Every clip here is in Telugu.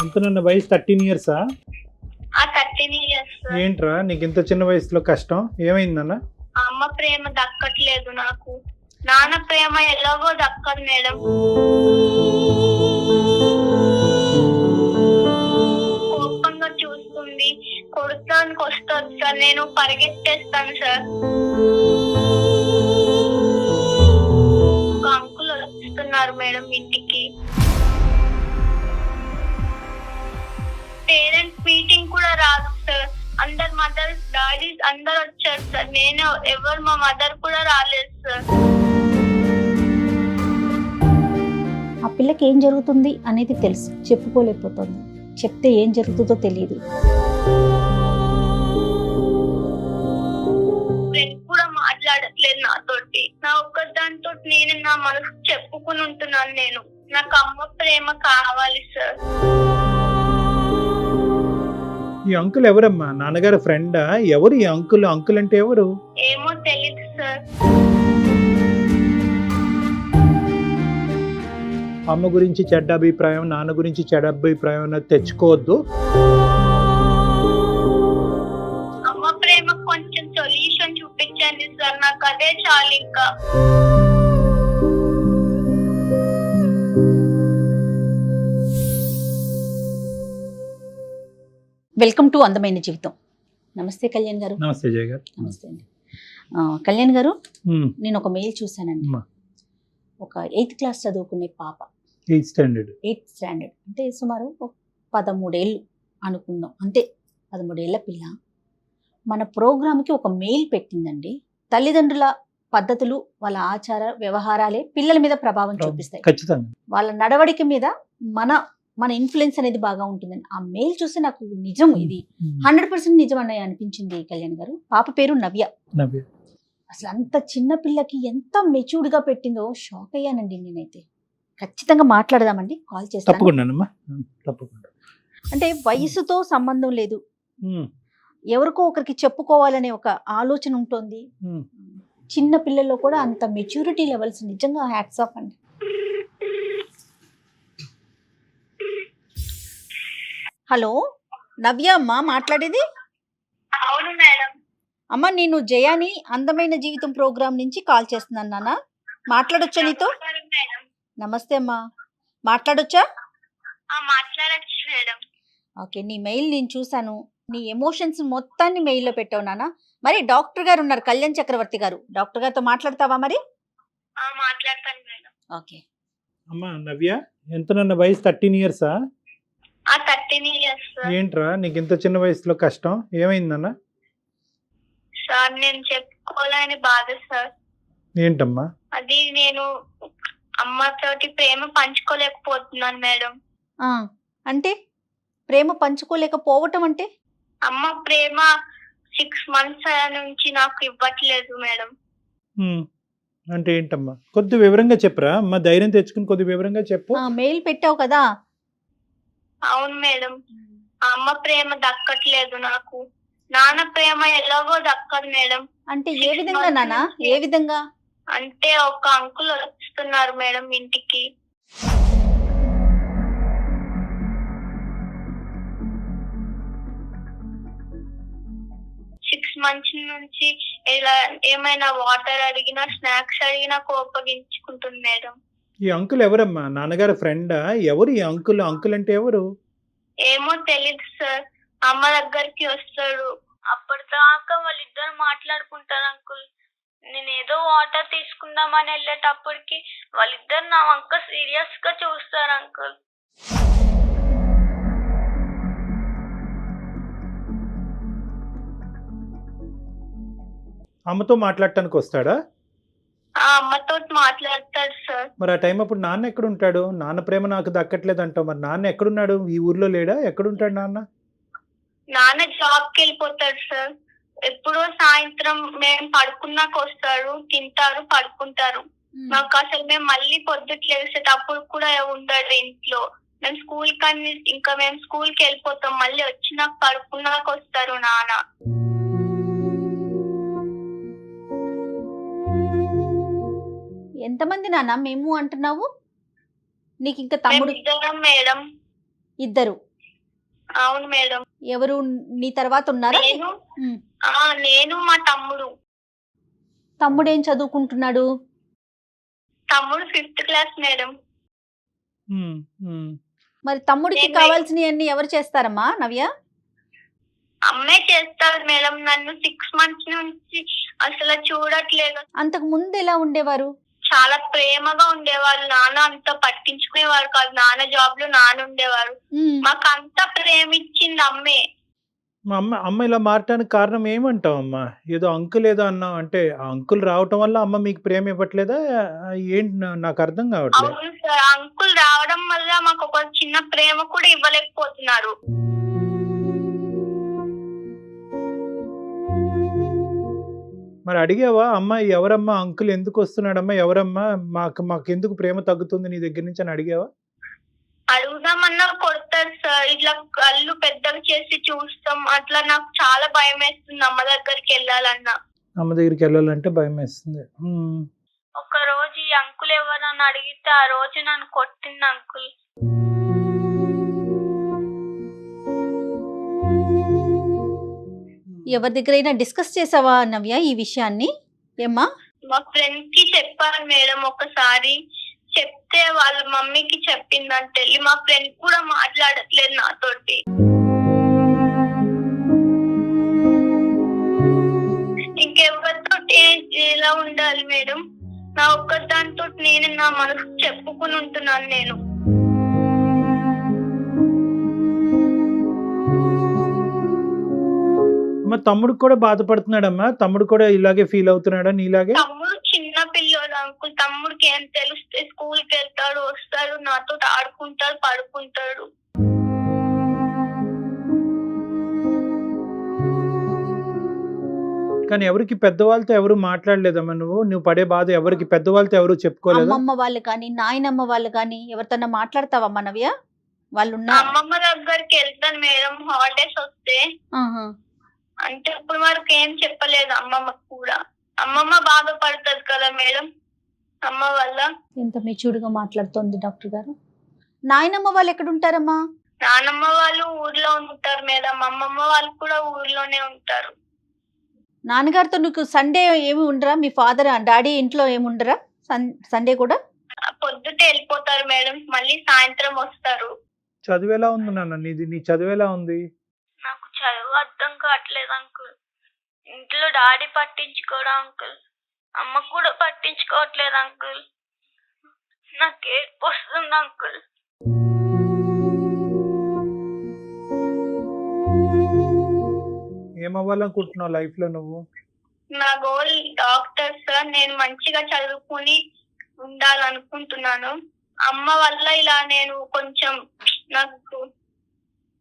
ఎంతనన్న వయసు 13 ఇయర్సా? 13 ఇయర్స్. ఏంట్రా నీకు ఇంత చిన్న వయసులో కష్టం ఏమైందన్న? అమ్మ ప్రేమ దక్కట్లేదు నాకు. నాన్న ప్రేమ ఎలాగో దక్కదు మేడం. కోపంగా చూస్తుంది, కొడతానికి వస్తుంది సార్. నేను పరిగెత్తేస్తాను సార్. ఒక అంకుల్ వస్తున్నారు మేడం ఇంటికి. పేరెంట్స్ మీటింగ్ కూడా రాదు సార్. అందరు మదర్ డాడీస్ అందరు వచ్చారు సార్. నేను ఎవరు మా మదర్ కూడా రాలేదు సార్. ఆ పిల్లకి ఏం జరుగుతుంది అనేది తెలుసు, చెప్పుకోలేకపోతుంది. చెప్తే ఏం జరుగుతుందో తెలియదు. ఫ్రెండ్స్ కూడా మాట్లాడట్లేదు నాతోటి. నా ఒక్కదానితో నేను నా మనసు చెప్పుకుని ఉంటున్నాను. నేను నాకు అమ్మ ప్రేమ కావాలి సార్. ఈ అంకుల్ ఎవరమ్మా? నాన్నగారి ఫ్రెండా? ఎవరు ఈ అంకుల్? అంకుల్ అంటే ఎవరు? ఏమో తెలీదు సార్. అమ్మ గురించి చెడ్డ అభిప్రాయం, నాన్న గురించి చెడ్డ అభిప్రాయం అన్నది తెచ్చుకోవద్దు. అమ్మ ప్రేమ కొంచెం సొల్యూషన్ చూపించండి సార్. నాకు అదే చాలు ఇంకా. వెల్కమ్ టు అందమైన జీవితం. నమస్తే కళ్యాణ్ గారు. నమస్తే జయ గారు. నమస్తే అండి. కళ్యాణ్ గారు, నేను ఒక మెయిల్ చూశానండి. ఒక 8th క్లాస్ చదువుకునే పాప, 8th స్టాండర్డ్ అంటే సుమారు 13 ఏళ్ళు అనుకుందాం, అంతే 13 ఏళ్ల పిల్ల మన ప్రోగ్రామ్కి ఒక మెయిల్ పెట్టిందండి. తల్లిదండ్రుల పద్ధతులు, వాళ్ళ ఆచార వ్యవహారాలే పిల్లల మీద ప్రభావం చూపిస్తాయి. ఖచ్చితంగా వాళ్ళ నడవడిక మీద మన ఇన్ఫ్లుయెన్స్ అనేది బాగా ఉంటుందని ఆ మెయిల్ చూసి నాకు నిజం, ఇది 100% నిజం అన్నయ్య అనిపించింది కళ్యాణ్ గారు. పాప పేరు నవ్య. అసలు అంత చిన్న పిల్లకి ఎంత మెచ్యూర్డ్ గా పెట్టిందో షాక్ అయ్యానండి నేనైతే. ఖచ్చితంగా మాట్లాడదామండి, కాల్ చేస్తాను. తప్పకుండా. అంటే వయసుతో సంబంధం లేదు, ఎవరికో ఒకరికి చెప్పుకోవాలనే ఒక ఆలోచన ఉంటుంది. చిన్న పిల్లల్లో కూడా అంత మెచ్యూరిటీ లెవెల్స్ నిజంగా హ్యాట్స్ ఆఫ్ అండి. హలో నవ్య అమ్మ మాట్లాడేది? అవును మేడం. అమ్మ, నేను జయాని అందమైన జీవితం ప్రోగ్రామ్ నుంచి కాల్ చేస్తున్నాను నాన్న. మాట్లాడొచ్చా నీతో? నమస్తే అమ్మా, మాట్లాడొచ్చా? మాట్లాడచ్చు మేడం. ఓకే, నీ మెయిల్ నేను చూశాను. నీ ఎమోషన్స్ మొత్తాన్ని మెయిల్లో పెట్టావు నాన్న. మరి డాక్టర్ గారు ఉన్నారు, కళ్యాణ్ చక్రవర్తి గారు. డాక్టర్ గారితో మాట్లాడతావా మరి? మాట్లాడతాను మేడం. ఓకే అమ్మా నవ్య, ఎంతనన్న వయసు 13 ఇయర్సా? 13 ఇయర్స్. ఏంట్రా నీకు ఇంత చిన్న వయసులో కష్టం ఏమైందన్న? సార్ నేను చెప్పుకోలేని బాధ సార్. ఏంటమ్మా? అది నేను అమ్మతోటి ప్రేమ పంచుకోలేకపోతున్నాను మేడం. అంటే ప్రేమ పంచుకోలేకపోవటం అంటే? అమ్మ ప్రేమ 6 months నుంచి నాకు ఇవ్వట్లేదు మేడం. అంటే ఏంటమ్మా? కొద్ది వివరంగా చెప్పరా అమ్మా, ధైర్యం తెచ్చుకుని కొద్ది వివరంగా చెప్పు. మెయిల్ పెట్టావు కదా. అవును మేడం, అమ్మ ప్రేమ దక్కట్లేదు నాకు. నాన్న ప్రేమ ఎలాగో దక్కదు మేడం. అంటే ఏ విధంగా నాన్న? ఏ విధంగా అంటే ఒక అంకుల్ వస్తున్నారు మేడం ఇంటికి. సిక్స్ మంత్స్ నుంచి ఇలా ఏమైనా వాటర్ అడిగినా, స్నాక్స్ అడిగినా కోపగించుకుంటుంది మేడం. ఈ అంకుల్ ఎవరమ్మా? నాన్నగారి ఫ్రెండా? ఎవరు ఈ అంకుల్? అంకుల్ అంటే ఎవరు? ఏమో తెలీదు సార్. అమ్మ దగ్గరికి వస్తాడు. అప్పటిదాకా వాళ్ళిద్దరు మాట్లాడుకుంటారు అంకుల్. నేను ఏదో వాటర్ తీసుకుందామని వెళ్ళేటప్పటికి వాళ్ళిద్దరు నా వంక సీరియస్ గా చూస్తారు అంకుల్. అమ్మతో మాట్లాడటానికి వస్తాడా? అమ్మతో మాట్లాడతాడు సార్. మరి ఆ టైం అప్పుడు నాన్న ఎక్కడ ఉంటాడు? నాన్న ప్రేమ నాకు దక్కట్లేదు అంటావు, మరి నాన్న ఎక్కడున్నాడు? ఈ ఊర్లో లేడా? ఎక్కడుంటాడు నాన్న? నాన్న జాబ్కి వెళ్ళిపోతాడు సార్. ఎప్పుడో సాయంత్రం మేము పడుకున్నాక వస్తాడు, తింటారు, పడుకుంటారు. మాకు అసలు మేము మళ్ళీ పొద్దుట లేసేటప్పుడు కూడా ఉండడు ఇంట్లో. మేము స్కూల్కి వెళ్ళిపోతాం. మళ్ళీ వచ్చినాక పడుకున్నాక వస్తారు నాన్న. ఎంతమంది నాన్న మేము అంటున్నావు? నీకు ఇంకా తమ్ముడు? ఇద్దరం మేడం. ఇద్దరు. అవును మేడం. ఎవరు నీ తర్వాత ఉన్నారా? నేను ఉమ్. నేను మా తమ్ముడు. తమ్ముడు ఏం చదువుకుంటున్నాడు? తమ్ముడు 5th క్లాస్ మేడం. మరి తమ్ముడికి నేను కావాల్సినవన్నీ ఎవరు చేస్తారమ్మా నవ్య? అమ్మే చేస్తారు మేడం. నన్ను 6 months నుంచి అసలు చూడట్లేదు. అంతకు ముందు ఎలా ఉండేవారు? చాలా ప్రేమగా ఉండేవాళ్ళు. నాన్న అంత పట్టించుకునేవారు కాదు. నాన్న జాబ్ లో నాన్న ఉండేవారు. ఉమ్. మాకు అంత ప్రేమ ఇచ్చింది అమ్మే. మా అమ్మ ఇలా మారటానికి కారణం ఏమంటావు అమ్మా? ఏదో అంకుల్ ఏదో అన్నావు, అంటే ఆ అంకుల్ రావటం వల్ల అమ్మ మీకు ప్రేమ ఇవ్వట్లేదా? ఏంటి నాకు అర్థం కావట్లేదు. అవును సార్, అంకుల్ రావడం వల్ల మాకు ఒక చిన్న ప్రేమ కూడా ఇవ్వలేకపోతున్నారు. మరి అడిగావా అమ్మ, ఎవరమ్మా అంకుల్, ఎందుకు వస్తున్నాడమ్మా, ఎవరమ్మా, మాకెందుకు ప్రేమ తగ్గుతుంది నీ దగ్గర నుంచి అని అడిగావా? అడుగుదామన్నా కొడతారు సార్. ఇట్లా కళ్ళు పెద్దగా చేసి చూస్తాం. అట్లా నాకు చాలా భయం వేస్తుంది అమ్మ దగ్గరికి వెళ్ళాలన్నా. అమ్మ దగ్గరికి వెళ్ళాలంటే భయం వేస్తుంది. ఒక రోజు ఈ అంకుల్ ఎవరన్నా అడిగితే ఆ రోజు నన్ను కొట్టింది అంకుల్. ఎవరి దగ్గరైనా డిస్కస్ చేసావా నవ్య ఈ విషయాన్ని? ఏమ్మా? మా ఫ్రెండ్ కి చెప్పాను మేడం ఒకసారి. చెప్తే వాళ్ళ మమ్మీకి చెప్పిందంటే మా ఫ్రెండ్ కూడా మాట్లాడట్లేదు నాతోటి. ఇంకెవరితో ఎలా ఉండాలి మేడం? నా ఒక్కదానితో నేను నా మనసు చెప్పుకుని ఉంటున్నాను నేను. అమ్మ, తమ్ముడు కూడా బాధపడుతున్నాడమ్మా? తమ్ముడు కూడా ఇలాగే ఫీల్ అవుతున్నాడా నీలాగే? తమ్ముడు చిన్న పిల్లోడు అంకుల్. తమ్ముడికి ఏం తెలుస్తే? స్కూల్ కి వెళ్తాడు, వస్తాడు, నాతో ఆడుకుంటాడు, పడుకుంటాడు. కానీ ఎవరికి పెద్దవాళ్ళతో ఎవరు మాట్లాడలేదమ్మా? నువ్వు పడే బాధ ఎవరికి పెద్దవాళ్ళతో ఎవరు చెప్పుకోలేదు? అమ్మమ్మ వాళ్ళు కానీ నాయనమ్మ వాళ్ళు కానీ ఎవరితోన్నా మాట్లాడతావమ్మా నవ్య? వాళ్ళు అమ్మమ్మ దగ్గరికి వెళ్తాను మేడం హాలిడేస్ వస్తే. అంటే ఇప్పుడు వరకు ఏం చెప్పలేదు అమ్మమ్మకు కూడా. అమ్మమ్మ బాధపడుతుంది కదా మేడం అమ్మ వల్ల. ఎంత మెచ్యూర్డ్ గా మాట్లాడుతోంది డాక్టర్ గారు. నాయనమ్మ వాళ్ళు ఎక్కడ ఉంటారమ్మా? నానమ్మ వాళ్ళు ఊర్లో ఉంటారు మేడం. అమ్మమ్మ వాళ్ళు కూడా ఊర్లోనే ఉంటారు. నాన్నగారితో నీకు సండే ఏమి ఉండరా? మీ ఫాదర్ డాడీ ఇంట్లో ఏమి ఉండరా సండే కూడా? పొద్దుటే వెళ్ళిపోతారు మేడం, మళ్ళీ సాయంత్రం వస్తారు. చదువు ఎలా ఉంది నాన్న నీది? నీ చదువు ఎలా ఉంది? నాకు చదువు అర్థం కావట్లేదు అంకుల్. ఇంట్లో డాడీ పట్టించుకోవడం అంకుల్, అమ్మ కూడా పట్టించుకోవట్లేదు అంకుల్. నాకు ఏడుపు వస్తుంది అంకుల్. ఏమవ్వాలనుకుంటున్నావు లైఫ్ లో నువ్వు? నా గోల్ డాక్టర్ సార్. నేను మంచిగా చదువుకుని ఉండాలనుకుంటున్నాను. అమ్మ వల్ల ఇలా నేను కొంచెం నాకు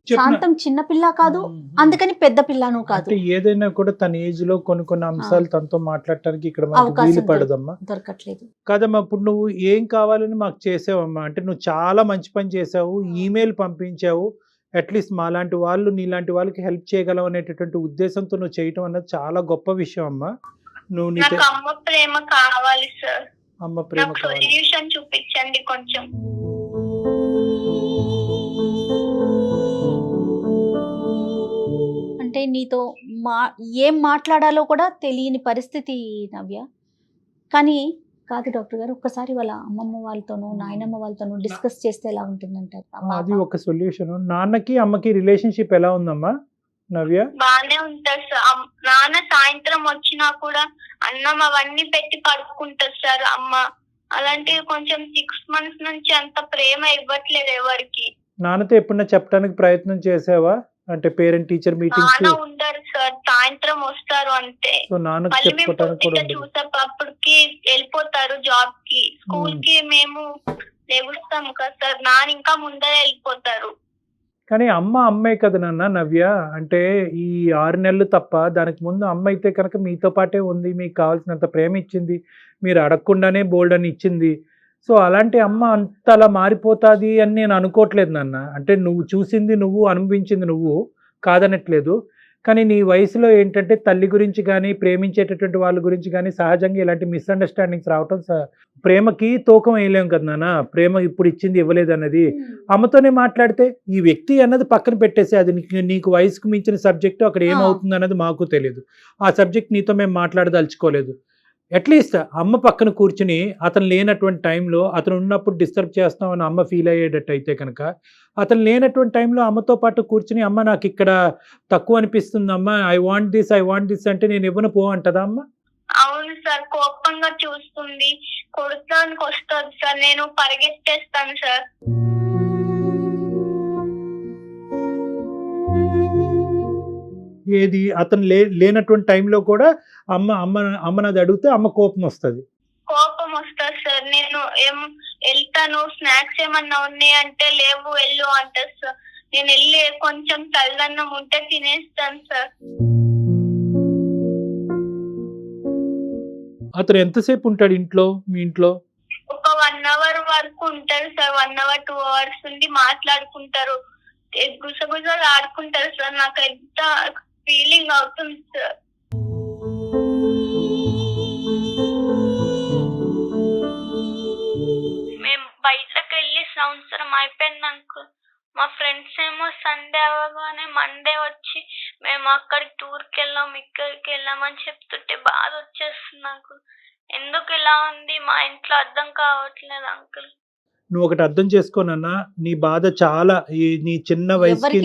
శాంతం చిన్న పిల్ల కాదు, అందుకని పెద్ద పిల్లను కాదు. ఏదైనా కూడా తన ఏజ్ లో కొన్ని అంశాలు తనతో మాట్లాడటానికి ఇక్కడ మనకు వీలు పడదమ్మా, దొరకట్లేదు కాదమ్మా. ఇప్పుడు నువ్వు ఏం కావాలని మాకు చేసావమ్మా? అంటే నువ్వు చాలా మంచి పని చేసావు, ఈమెయిల్ పంపించావు. అట్లీస్ట్ మాలాంటి వాళ్ళు నీలాంటి వాళ్ళకి హెల్ప్ చేయగలవు అనేటటువంటి ఉద్దేశంతో నువ్వు చేయటం అన్నది చాలా గొప్ప విషయం అమ్మా. నువ్వు నాకు అమ్మ ప్రేమ కావాలి సార్. అమ్మ ప్రేమ కావాలి. సొల్యూషన్ చూపించండి కొంచెం. అంటే నీతో ఏం మాట్లాడాలో కూడా తెలియని పరిస్థితి నవ్య. కానీ కాదు డాక్టర్ గారు, ఒక్కసారి వాళ్ళ అమ్మమ్మ వాళ్ళతోనూ నాయనమ్మ వాళ్ళతోనూ డిస్కస్ చేస్తే ఎలా ఉంటుందంటారు? అది ఒక సొల్యూషన్. నాన్నకి అమ్మకి రిలేషన్షిప్ ఎలా ఉందమ్మా నవ్య? బానే ఉంటారు సార్. నాన్న సాయంత్రం వచ్చినా కూడా అన్నం అవన్నీ పెట్టి పడుకుంటారు సార్ అమ్మ. అలాంటివి కొంచెం 6 months నుంచి అంత ప్రేమ ఇవ్వట్లేదు ఎవరికి. నాన్నతో ఎప్పుడన్నా చెప్పడానికి ప్రయత్నం చేసావా? అంటే పేరెంట్ టీచర్ మీటింగ్స్ నాన్న ఉండరు సార్, సాయంత్రం వస్తారు అంతే. మళ్ళీ మేము పొద్దుట చూసేటప్పటికి వెళ్ళిపోతారు జాబ్ కి. స్కూల్ కి మేము లెగుస్తాము కదా సార్, నాన్న ఇంకా ముందరే వెళ్ళిపోతారు. కానీ అమ్మే కదా నాన్న నవ్య. అంటే ఈ 6 నెలలు తప్ప దానికి ముందు అమ్మ అయితే కనుక మీతో పాటే ఉంది, మీకు కావాల్సినంత ప్రేమ ఇచ్చింది, మీరు అడగకుండానే బోల్డ్ అని ఇచ్చింది. సో అలాంటి అమ్మ అంత అలా మారిపోతుంది అని నేను అనుకోవట్లేదు నాన్న. అంటే నువ్వు చూసింది నువ్వు, అనుభవించింది నువ్వు, కాదనట్లేదు. కానీ నీ వయసులో ఏంటంటే తల్లి గురించి కానీ ప్రేమించేటటువంటి వాళ్ళ గురించి కానీ సహజంగా ఇలాంటి మిస్అండర్స్టాండింగ్స్ రావటం ప్రేమకి తూకం వేయలేం కదా నాన్న. ప్రేమ ఇప్పుడు ఇచ్చింది ఇవ్వలేదు అన్నది అమ్మతోనే మాట్లాడితే ఈ వ్యక్తి అన్నది పక్కన పెట్టేసి అది నీకు వయసుకు మించిన సబ్జెక్టు, అక్కడ ఏమవుతుంది అన్నది మాకు తెలియదు. ఆ సబ్జెక్ట్ నీతో మేము మాట్లాడదలుచుకోలేదు. అట్లీస్ట్ అమ్మ పక్కన కూర్చుని అతను లేనటువంటి టైంలో అతను ఉన్నప్పుడు డిస్టర్బ్ చేస్తామని అమ్మ ఫీల్ అయ్యేటట్టు అయితే కనుక అతను లేనటువంటి టైంలో అమ్మతో పాటు కూర్చుని అమ్మ నాకు ఇక్కడ తక్కువ అనిపిస్తుంది అమ్మ, ఐ వాంట్ దిస్ అంటే నేను ఇవ్వను పో అంటదా అమ్మ? అవును సార్, కోపంగా చూస్తుంది, కొడతానికి వస్తుంది సార్, నేను పరిగెత్తేస్తాను సార్. ఏది అతను లేనటువంటి టైంలో కూడా అమ్మనది అడిగితే అమ్మ కోపం వస్తుంది. కోపం వస్తుంది సార్. నేను వెళ్తాను, స్నాక్స్ ఏమన్నా ఉన్నాయి అంటే లేవు వెళ్ళు అంటారు సార్. నేను వెళ్ళి కొంచెం తల్లన్నం ఉంటే తినేస్తాను సార్. అతను ఎంతసేపు ఉంటాడు ఇంట్లో, మీ ఇంట్లో? ఒక 1 అవర్ వరకు ఉంటారు సార్. 1 అవర్ 2 అవర్స్ ఉండి మాట్లాడుకుంటారు, గుసగుసలు ఆడుకుంటారు సార్. నాకు ఎంత ఫీలింగ్ అవుతుంది సార్. మేము బయటకు వెళ్ళి సంవత్సరం అయిపోయింది అంకుల్. మా ఫ్రెండ్స్ ఏమో సండే అవ్వగానే మండే వచ్చి మేము అక్కడికి టూర్కి వెళ్ళాం, ఇక్కడికి వెళ్ళామని చెప్తుంటే బాధ వచ్చేస్తుంది నాకు. ఎందుకు ఇలా ఉంది మా ఇంట్లో అర్థం కావట్లేదు అంకుల్. నువ్వు ఒకటి అర్థం చేసుకోనన్నా, నీ బాధ చాలా నీ చిన్న వయసుకి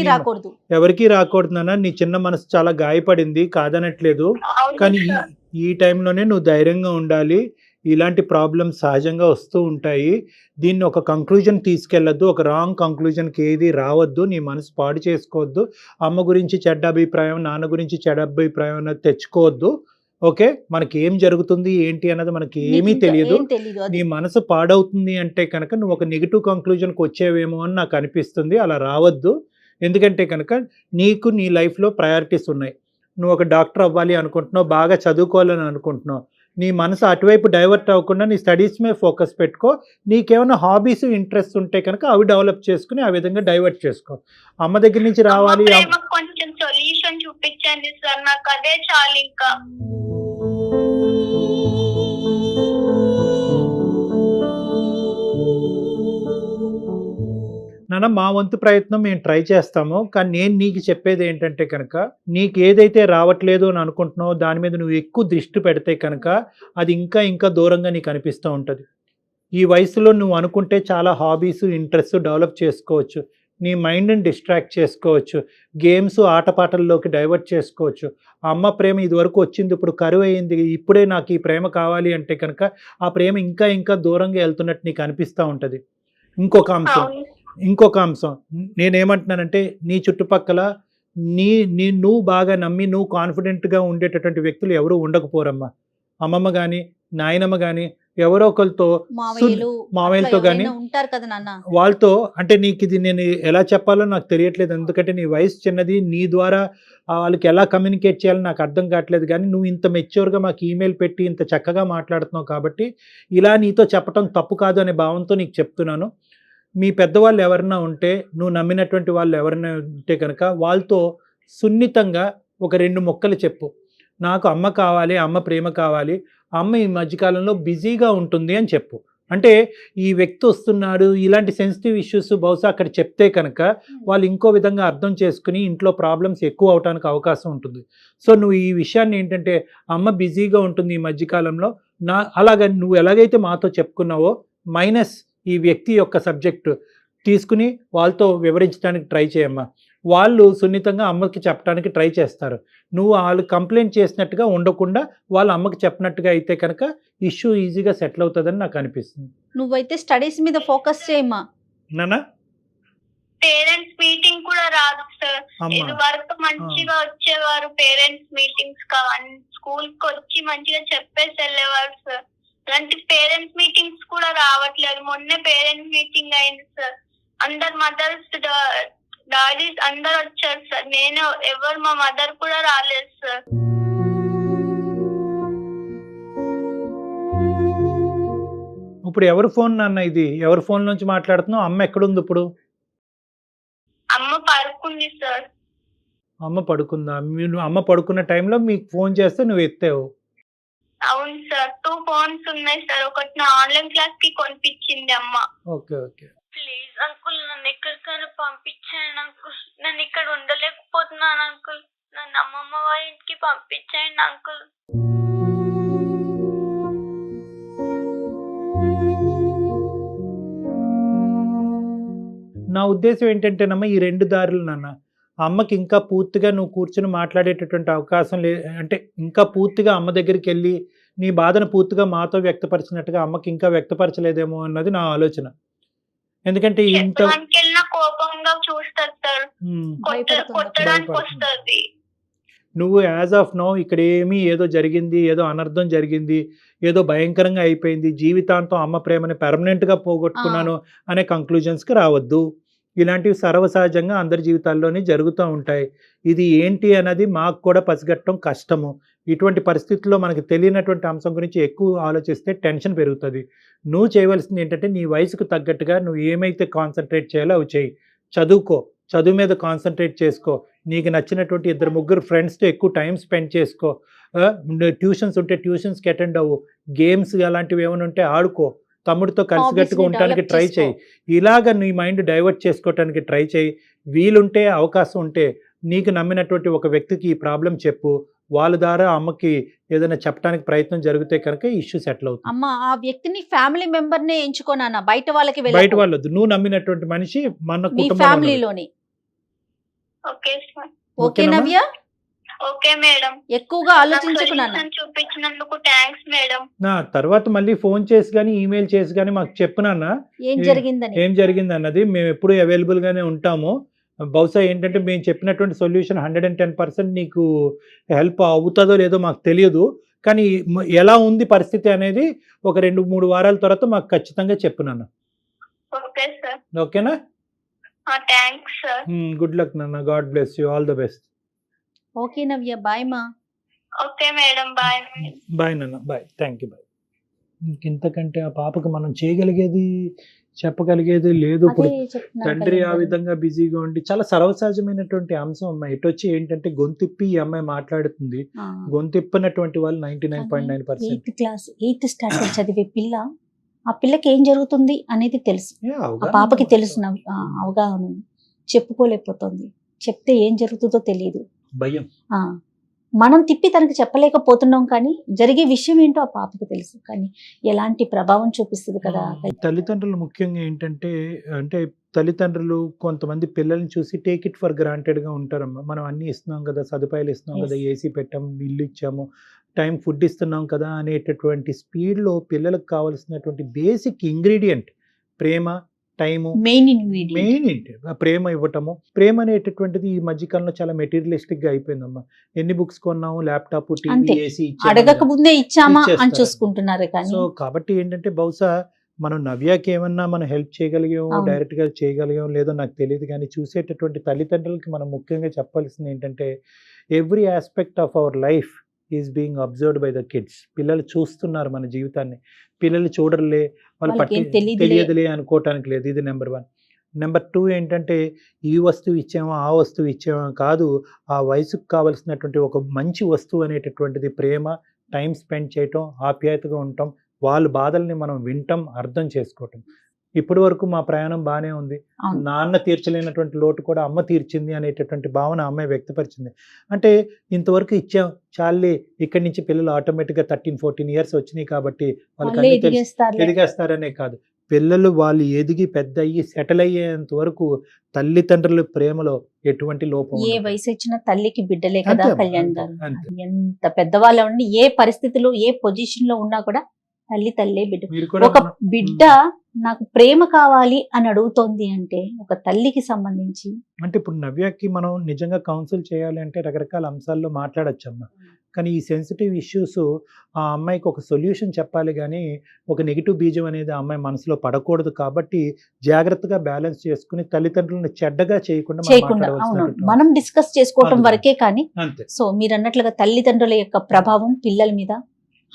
ఎవరికి రాకూడదన్నా. నీ చిన్న మనసు చాలా గాయపడింది, కాదనట్లేదు. కానీ ఈ టైంలోనే నువ్వు ధైర్యంగా ఉండాలి. ఇలాంటి ప్రాబ్లమ్స్ సహజంగా వస్తూ ఉంటాయి. దీన్ని ఒక కంక్లూజన్ తీసుకెళ్ళొద్దు, ఒక రాంగ్ కంక్లూజన్కి ఏది రావద్దు. నీ మనసు పాడు చేసుకోవద్దు. అమ్మ గురించి చెడ్డ అభిప్రాయం, నాన్న గురించి చెడ్డ అభిప్రాయం అన్నది తెచ్చుకోవద్దు. ఓకే, మనకి ఏం జరుగుతుంది ఏంటి అన్నది మనకి ఏమీ తెలియదు. నీ మనసు పాడవుతుంది అంటే కనుక నువ్వు ఒక నెగిటివ్ కంక్లూజన్కి వచ్చేవేమో అని నాకు అనిపిస్తుంది. అలా రావద్దు. ఎందుకంటే కనుక నీకు నీ లైఫ్లో ప్రయారిటీస్ ఉన్నాయి. నువ్వు ఒక డాక్టర్ అవ్వాలి అనుకుంటున్నావు, బాగా చదువుకోవాలని అనుకుంటున్నావు. నీ మనసు అటువైపు డైవర్ట్ అవ్వకుండా నీ స్టడీస్ మీద ఫోకస్ పెట్టుకో. నీకేమైనా హాబీస్ ఇంట్రెస్ట్ ఉంటే కనుక అవి డెవలప్ చేసుకుని ఆ విధంగా డైవర్ట్ చేసుకో. అమ్మ దగ్గర నుంచి రావాలి. కొంచెం సొల్యూషన్ చూపించండి సార్, నాకు అదే చాలు. ఇంకా నాన్న, మా వంతు ప్రయత్నం మేము ట్రై చేస్తాము. కానీ నేను నీకు చెప్పేది ఏంటంటే కనుక నీకు ఏదైతే రావట్లేదు అని అనుకుంటున్నావో దాని మీద నువ్వు ఎక్కువ దృష్టి పెడితే కనుక అది ఇంకా ఇంకా దూరంగా నీకు అనిపిస్తూ ఉంటుంది. ఈ వయసులో నువ్వు అనుకుంటే చాలా హాబీస్ ఇంట్రెస్ట్ డెవలప్ చేసుకోవచ్చు. నీ మైండ్ని డిస్ట్రాక్ట్ చేసుకోవచ్చు. గేమ్స్ ఆటపాటల్లోకి డైవర్ట్ చేసుకోవచ్చు. అమ్మ ప్రేమ ఇదివరకు వచ్చింది, ఇప్పుడు కరువు అయింది, ఇప్పుడే నాకు ఈ ప్రేమ కావాలి అంటే కనుక ఆ ప్రేమ ఇంకా ఇంకా దూరంగా వెళ్తున్నట్టు నీకు అనిపిస్తూ ఉంటుంది. ఇంకొక అంశం నేనేమంటున్నానంటే, నీ చుట్టుపక్కల నువ్వు బాగా నమ్మి నువ్వు కాన్ఫిడెంట్గా ఉండేటటువంటి వ్యక్తులు ఎవరు ఉండకపోరమ్మా. అమ్మమ్మ కానీ నాయనమ్మ కానీ ఎవరో ఒకరితో, మామయ్యలతో కానీ ఉంటారు కదా నాన్న, వాళ్ళతో. అంటే నీకు ఇది నేను ఎలా చెప్పాలో నాకు తెలియట్లేదు. ఎందుకంటే నీ వయసు చిన్నది, నీ ద్వారా వాళ్ళకి ఎలా కమ్యూనికేట్ చేయాలో నాకు అర్థం కావట్లేదు. కానీ నువ్వు ఇంత మెచ్యూర్గా మాకు ఈమెయిల్ పెట్టి ఇంత చక్కగా మాట్లాడుతున్నావు కాబట్టి ఇలా నీతో చెప్పటం తప్పు కాదు అనే భావంతో నీకు చెప్తున్నాను. మీ పెద్దవాళ్ళు ఎవరైనా ఉంటే, నువ్వు నమ్మినటువంటి వాళ్ళు ఎవరైనా ఉంటే కనుక వాళ్ళతో సున్నితంగా ఒక 2 ముక్కలు చెప్పు. నాకు అమ్మ కావాలి, అమ్మ ప్రేమ కావాలి, అమ్మ ఈ మధ్యకాలంలో బిజీగా ఉంటుంది అని చెప్పు. అంటే ఈ వ్యక్తి వస్తున్నాడు, ఇలాంటి సెన్సిటివ్ ఇష్యూస్ బహుశా అక్కడ చెప్తే కనుక వాళ్ళు ఇంకో విధంగా అర్థం చేసుకుని ఇంట్లో ప్రాబ్లమ్స్ ఎక్కువ అవడానికి అవకాశం ఉంటుంది. సో నువ్వు ఈ విషయాన్ని ఏంటంటే, అమ్మ బిజీగా ఉంటుంది ఈ మధ్యకాలంలో, అలాగ నువ్వు ఎలాగైతే మాతో చెప్పుకున్నావో మైనస్ ఈ వ్యక్తి యొక్క సబ్జెక్టు తీసుకుని వాళ్ళతో వివరించడానికి ట్రై చేయమ్మా. వాళ్ళు సున్నితంగా అమ్మకి చెప్పడానికి ట్రై చేస్తారు. నువ్వు వాళ్ళు కంప్లైంట్ చేసినట్టుగా ఉండకుండా వాళ్ళ అమ్మకి చెప్పినట్టుగా అయితే కనుక ఇష్యూ ఈజీగా సెటిల్ అవుతుందని నాకు అనిపిస్తుంది. నువ్వైతే స్టడీస్ మీద ఫోకస్ చేయమ్మా. నానా, పేరెంట్స్ మీటింగ్ కూడా రాదు సార్. ఇది వరకు మంచిగా వచ్చేవారు పేరెంట్స్ మీటింగ్స్, స్కూల్ కి వచ్చి మంచిగా చెప్పేసి వెళ్ళేవారు సార్. అలాంటి పేరెంట్స్ మీటింగ్స్ కూడా రావట్లేదు. మొన్నే పేరెంట్స్ మీటింగ్ అయింది సార్. అందరు మదర్స్ డాడీస్ అందరు వచ్చారు సార్. నేను ఎవరు, మా మదర్ కూడా రాలేదు సార్. ఇప్పుడు ఎవరు ఫోన్ నాన్న? ఇది ఎవరి ఫోన్ నుంచి మాట్లాడుతున్నావు? అమ్మ ఎక్కడుంది ఇప్పుడు? అమ్మ పడుకుంది సార్. అమ్మ పడుకుందా? మీరు అమ్మ పడుకున్న టైంలో మీకు ఫోన్ చేస్తే నువ్వు ఎత్తావు. అవును సార్, 2 ఫోన్స్ ఉన్నాయి సార్. ఒకటి నా ఆన్లైన్ క్లాస్ కి కొనిపించింది అమ్మ. Okay okay. ప్లీజ్ అంకుల్, నన్ను ఎక్కడికైనా పంపించండి అంకుల్. నేను ఇక్కడ ఉండలేకపోతున్నాను అంకుల్. నన్ను అమ్మమ్మ వాళ్ళ ఇంటికి పంపించండి అంకుల్. నా ఉద్దేశం ఏంటంటేనమ్మా, ఈ 2 దారులు నాన్న. అమ్మకి ఇంకా పూర్తిగా నువ్వు కూర్చొని మాట్లాడేటటువంటి అవకాశం అంటే ఇంకా పూర్తిగా అమ్మ దగ్గరికి వెళ్ళి నీ బాధను పూర్తిగా మాతో వ్యక్తపరిచినట్టుగా అమ్మకి ఇంకా వ్యక్తపరచలేదేమో అన్నది నా ఆలోచన. ఎందుకంటే ఇంత చెప్పడానికి వెళ్ళినా కోపంగా చూస్తారు సార్, కొట్టడానికి వస్తుంది. నువ్వు యాజ్ ఆఫ్ నో ఇక్కడ ఏదో జరిగింది, ఏదో అనర్థం జరిగింది, ఏదో భయంకరంగా అయిపోయింది, జీవితాంతం అమ్మ ప్రేమని పెర్మనెంట్గా పోగొట్టుకున్నాను అనే కంక్లూజన్స్కి రావద్దు. ఇలాంటివి సర్వసహజంగా అందరి జీవితాల్లోనే జరుగుతూ ఉంటాయి. ఇది ఏంటి అన్నది మాకు కూడా పసిగట్టడం కష్టము. ఇటువంటి పరిస్థితుల్లో మనకు తెలియనటువంటి అంశం గురించి ఎక్కువ ఆలోచిస్తే టెన్షన్ పెరుగుతుంది. నువ్వు చేయవలసింది ఏంటంటే నీ వయసుకు తగ్గట్టుగా నువ్వు ఏమైతే కాన్సన్ట్రేట్ చేయాలో అవి చేయి. చదువుకో, చదువు మీద కాన్సన్ట్రేట్ చేసుకో. నీకు నచ్చినటువంటి 2-3 ఫ్రెండ్స్తో ఎక్కువ టైం స్పెండ్ చేసుకో. ట్యూషన్స్ ఉంటే ట్యూషన్స్కి అటెండ్ అవ్వు. గేమ్స్ అలాంటివి ఏమైనా ఉంటే ఆడుకో. తమ్ముడితో కలిసికట్టుగా ఉండటానికి ట్రై చేయి. ఇలాగ నీ మైండ్ డైవర్ట్ చేసుకోవటానికి ట్రై చేయి. వీలుంటే అవకాశం ఉంటే నీకు నమ్మినటువంటి ఒక వ్యక్తికి ఈ ప్రాబ్లం చెప్పు. వాళ్ళ ద్వారా అమ్మకి ఏదైనా చెప్పడానికి ప్రయత్నం జరిగితే కనుక ఇష్యూ సెటిల్ అవుతుంది. అమ్మ ఆ వ్యక్తిని ఫ్యామిలీ మెంబర్ నే ఎంచుకోనా, బయట వాళ్ళకి బయట వాళ్ళొద్దు. నువ్వు నమ్మినటువంటి మనిషి మన ఫ్యామిలీలోనే. Okay sir. Okay Navya, okay madam. ఎక్కువగా ఆలోచించుకున్నాను. చూపించినందుకు థ్యాంక్స్ మేడం. నా తర్వాత మళ్ళీ ఫోన్ చేసి కానీ ఈమెయిల్ చేసి కానీ మాకు చెప్పునన్నా ఏం జరిగింది అన్నది. మేము ఎప్పుడు అవైలబుల్ గానే ఉంటాము. బహుశా ఏంటంటే మేము చెప్పినటువంటి సొల్యూషన్ 110% నీకు హెల్ప్ అవుతుందో లేదో మాకు తెలియదు. కానీ ఎలా ఉంది పరిస్థితి అనేది ఒక 2-3 వారాల తర్వాత మాకు ఖచ్చితంగా చెప్పునన్నా. Okay sir. ఓకేనా? Thanks sir. గుడ్ లక్ నాన్న. God bless you. All the best. Okay Navya, bye మా. Okay madam, bye. బాయ్ నాన్న, బాయ్. Thank you, bye. ఇంతకంటే ఆ పాపకు మనం చేయగలిగేది చెప్పగలిగేది లేదు. ఇప్పుడు తండ్రి ఆ విధంగా బిజీగా ఉండి చాలా సర్వసహజమైనటువంటి అంశం అమ్మాయి. ఇటు వచ్చి ఏంటంటే గొంతిప్పి ఈ అమ్మాయి మాట్లాడుతుంది. గొంతిప్పినటువంటి వాళ్ళు 99.9%. 8th క్లాస్ 8th స్టాండర్డ్ చదివే పిల్ల, ఆ పిల్లకి ఏం జరుగుతుంది అనేది తెలుసు. ఆ పాపకి తెలుసు, అవగాహన చెప్పుకోలేకపోతుంది. చెప్తే ఏం జరుగుతుందో తెలియదు, భయం. మనం తిప్పి తనకి చెప్పలేకపోతున్నాం, కానీ జరిగే విషయం ఏంటో ఆ పాపకి తెలుసు. కానీ ఎలాంటి ప్రభావం చూపిస్తుంది కదా. తల్లిదండ్రులు ముఖ్యంగా ఏంటంటే అంటే తల్లిదండ్రులు కొంతమంది పిల్లల్ని చూసి టేక్ ఇట్ ఫర్ గ్రాంటెడ్గా ఉంటారమ్మా. మనం అన్నీ ఇస్తున్నాం కదా, సదుపాయాలు ఇస్తున్నాం కదా, ఏసీ పెట్టాము, ఇల్లు ఇచ్చాము, టైం ఫుడ్ ఇస్తున్నాం కదా అనేటటువంటి స్పీడ్లో పిల్లలకు కావాల్సినటువంటి బేసిక్ ఇంగ్రీడియంట్ ప్రేమ, టైము, మెయిన్ ఏంటి ప్రేమ ఇవ్వటము. ప్రేమ అనేటటువంటిది ఈ మధ్యకాలంలో చాలా మెటీరియలిస్టిక్ గా అయిపోయిందమ్మా. ఎన్ని బుక్స్ కొన్నాము, ల్యాప్టాప్, టీవీ, ఏసీ అడగక ముందే ఇచ్చామా అని చూసుకుంటున్నారు. సో కాబట్టి ఏంటంటే బహుశా మనం నవ్యాకి ఏమన్నా మనం హెల్ప్ చేయగలిగాము, డైరెక్ట్ గా చేయగలిగాము లేదో నాకు తెలియదు. కానీ చూసేటటువంటి తల్లిదండ్రులకి మనం ముఖ్యంగా చెప్పాల్సింది ఏంటంటే every aspect of our life is being observed by the kids. పిల్లలు చూస్తున్నారు మన జీవితాన్ని. పిల్లలు చూడలే, వాళ్ళు తెలియదులే అనుకోవటానికి లేదు. ఇది నెంబర్ 1. నెంబర్ 2 ఏంటంటే ఈ వస్తువు ఇచ్చామా ఆ వస్తువు ఇచ్చామా కాదు, ఆ వయసుకు కావలసినటువంటి ఒక మంచి వస్తువు అనేటటువంటిది ప్రేమ, టైం స్పెండ్ చేయటం, ఆప్యాయతగా ఉండటం, వాళ్ళ బాధల్ని మనం వినటం, అర్థం చేసుకోవటం. ఇప్పటి వరకు మా ప్రయాణం బాగానే ఉంది. నాన్న తీర్చలేనటువంటి లోటు కూడా అమ్మ తీర్చింది అనేటటువంటి భావన అమ్మాయి వ్యక్తపరిచింది. అంటే ఇంతవరకు ఇచ్చాం చాలే, ఇక్కడి నుంచి పిల్లలు ఆటోమేటిక్గా 13-14 ఇయర్స్ వచ్చినాయి కాబట్టి వాళ్ళకి ఎదిగేస్తారనే కాదు, పిల్లలు వాళ్ళు ఎదిగి పెద్ద అయ్యి సెటిల్ అయ్యేంత వరకు తల్లిదండ్రుల ప్రేమలో ఎటువంటి లోపం. ఏ వయసు ఇచ్చిన తల్లికి బిడ్డలే కదా కళ్యాణ్ గారు. ఎంత పెద్దవాళ్ళు ఉండి ఏ పరిస్థితిలో ఏ పొజిషన్ లో ఉన్నా కూడా తల్లే బిడ్డ. ఒక బిడ్డ నాకు ప్రేమ కావాలి అని అడుగుతోంది అంటే ఒక తల్లికి సంబంధించి. అంటే ఇప్పుడు నవ్యకి మనం నిజంగా కౌన్సిల్ చేయాలి అంటే రకరకాల అంశాల్లో మాట్లాడచ్చమ్మా. కానీ ఈ సెన్సిటివ్ ఇష్యూస్ ఆ అమ్మాయికి ఒక సొల్యూషన్ చెప్పాలి, కానీ ఒక నెగిటివ్ బీజం అనేది ఆ అమ్మాయి మనసులో పడకూడదు. కాబట్టి జాగ్రత్తగా బ్యాలెన్స్ చేసుకుని తల్లిదండ్రులను చెడ్డగా చేయకుండా మనం డిస్కస్ చేసుకోవటం వరకే. కానీ సో మీరు అన్నట్లుగా తల్లిదండ్రుల యొక్క ప్రభావం పిల్లల మీద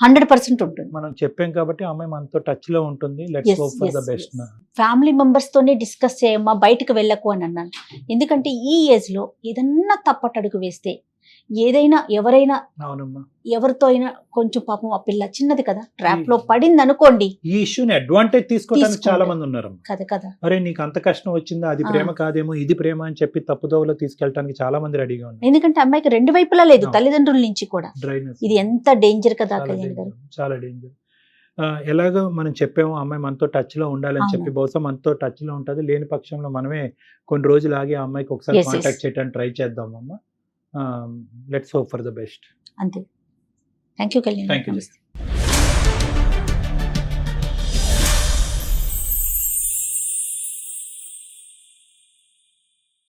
100% ఉంటుంది. మనం చెప్పాం కాబట్టి ఆ అమ్మాయి మనతో టచ్ లో ఉంటుంది. Let's Yes, hope for the yes, best. yes. Family members తోనే డిస్కస్ చేయమ్మా, బయటకు వెళ్ళకు అని అన్నాను. ఎందుకంటే ఈ ఏజ్ లో ఏదన్నా తప్పటడుగు వేస్తే, ఏదైనా ఎవరైనా అవునమ్మా. ఎవరితో అయినా కొంచెం పాపం ఆ పిల్ల చిన్నది కదా, ట్రాప్ లో పడింది అనుకోండి, ఈ ఇష్యూని అడ్వాంటేజ్ తీసుకోవడానికి తీసుకుంటారు. చాలా మంది ఉన్నారమ్మా. కదా కదా. అరే నీకు అంత కష్టం వచ్చిందా, అది ప్రేమ కాదేమో ఇది ప్రేమ అని చెప్పి తప్పుదోవలో తీసుకెళ్ళడానికి చాలా మంది రెడీగా ఉన్నారు. ఎందుకంటే అమ్మాయికి రెండు వైపులా లేదు, అవును. తల్లిదండ్రుల నుంచి కూడా. డ్రైనెస్ ఇది ఎంత డేంజర్ కదా కళ్యాణ్ గారు. చాలా డేంజర్. ఎలాగో మనం చెప్పాము అమ్మాయి మనతో టచ్ లో ఉండాలని అవును. చెప్పి, బహుశా మనతో టచ్ లో ఉంటుంది. లేని పక్షంలో మనమే కొన్ని రోజులు ఆగి ఆ అమ్మాయికి ఒకసారి Yes, yes. కాంటాక్ట్ చేయడానికి ట్రై చేద్దాం అమ్మా. Let's hope for the best. అంతే. థ్యాంక్ యూ కళ్యాణ్ Thank గారు. you. నమస్తే.